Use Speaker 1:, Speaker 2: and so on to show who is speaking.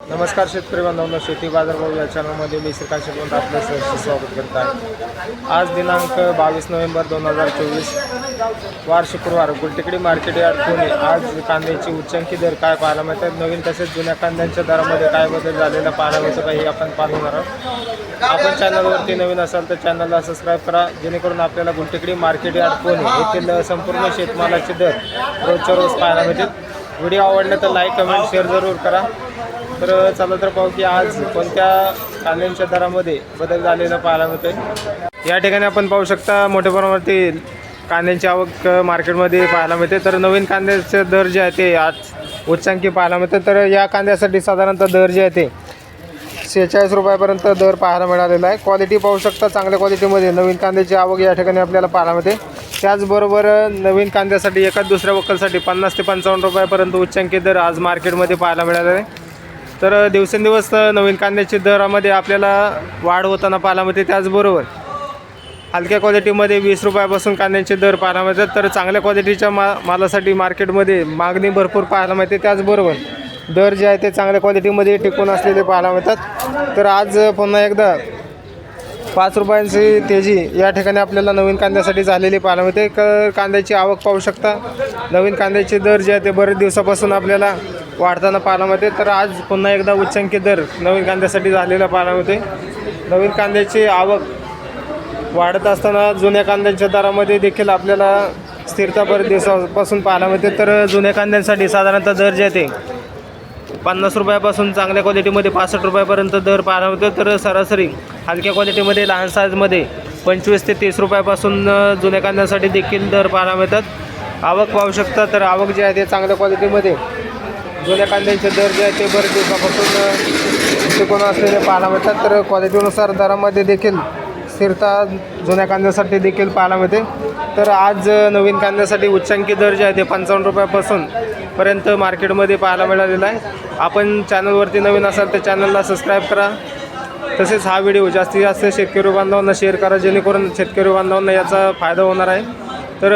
Speaker 1: नमस्कार शेतकरी बांधवांनो, शेती बाजारभाव या चॅनलमध्ये मी श्रीकांत शेटवंत आपलं सहर्ष स्वागत करत आहे। आज दिनांक 22 नोव्हेंबर 2024 वार शुक्रवार गुलटेकडी मार्केट यार्ड पुणे। आज कांद्याची उच्चांकी दर काय पाहायला मिळतात, नवीन तसेच जुन्या कांद्यांच्या दरामध्ये काय बदल झालेला पाहायला मिळतो काही आपण पाहणार आहोत। आपण चॅनलवरती नवीन असाल तर चॅनलला सबस्क्राईब करा, जेणेकरून आपल्याला गुलटेकडी मार्केट यार्ड पुणे येथील संपूर्ण शेतमालाचे दर रोजच्या रोज पाहायला मिळतील। व्हिडिओ आवडला तर लाईक कमेंट शेअर जरूर करा। तर चला तर पाहू की आज कोणत्या कांद्यांच्या दरामध्ये बदल झालेला पाहायला मिळतोय। या ठिकाणी आपण पाहू शकता मोठ्या प्रमाणावरती कांद्यांची आवक मार्केटमध्ये पाहायला मिळते। तर नवीन कांद्याचे दर जे आहे ते आज उच्चांकी पाहायला मिळते। तर या कांद्यासाठी साधारणतः दर जे आहे ते 46 रुपयापर्यंत दर पाहायला मिळालेला आहे। क्वालिटी पाहू शकता, चांगल्या क्वालिटीमध्ये नवीन कांद्याची आवक या ठिकाणी आपल्याला पाहायला मिळते। त्याचबरोबर नवीन कांद्यासाठी एखाद दुसऱ्या वक्कलसाठी 50 ते 55 रुपयापर्यंत उच्चांकी दर आज मार्केटमध्ये पाहायला मिळाले आहे। तर दिवसेंदिवस नवीन कांद्याच्या दरामध्ये आपल्याला वाढ होताना पाहायला मिळते। त्याचबरोबर हलक्या क्वालिटीमध्ये 20 रुपयापासून कांद्याचे दर पाहायला मिळतात। तर चांगल्या क्वालिटीच्या मालासाठी मार्केटमध्ये मागणी भरपूर पाहायला मिळते। त्याचबरोबर दर जे आहे ते चांगल्या क्वालिटीमध्ये टिकून असलेले पाहायला मिळतात। तर आज पुन्हा एकदा 5 रुपयांची तेजी या ठिकाणी आपल्याला नवीन कांद्यासाठी झालेली पाहायला मिळते। कांद्याची आवक पाहू शकता, नवीन कांद्याचे दर जे आहे ते बरेच दिवसापासून आपल्याला वाढताना पाहायला मिळते। तर आज पुन्हा एकदा उच्चांकी दर नवीन कांद्यासाठी झालेला पाहायला मिळते। नवीन कांद्याची आवक वाढत असताना जुन्या कांद्यांच्या दरामध्ये देखील आपल्याला स्थिरता बरेच दिवसापासून पाहायला मिळते। तर जुन्या कांद्यांसाठी साधारणतः दर जे आहे ते 50 रुपयापासून चांगल्या क्वालिटीमध्ये 65 रुपयापर्यंत दर पाहायला मिळतो। तर सरासरी हलक्या क्वालिटीमध्ये लहान साईजमध्ये 25 ते 30 रुपयापासून जुन्या कांद्यांसाठी देखील दर पाहायला मिळतात। आवक पाहू शकता, तर आवक जे आहे ते चांगल्या क्वालिटीमध्ये जुन्या कांद्यांचे दर जे आहे ते बरेच दिवसापासून टिकून असलेले पाहायला मिळतात। तर क्वालिटीनुसार दरामध्ये देखील स्थिरता जुन्या कांद्यासाठी देखील पाहायला मिळते। तर आज नवीन कांद्यासाठी उच्चांकी दर जे आहे ते 55 रुपयापासून पर्यंत मार्केटमध्ये पाहायला मिळालेला आहे। आपण चॅनलवरती नवीन असाल तर चॅनलला सबस्क्राईब करा, तसेच हा व्हिडिओ जास्तीत जास्त शेतकरी बांधवांना शेअर करा, जेणेकरून शेतकरी बांधवांना याचा फायदा होणार आहे। तर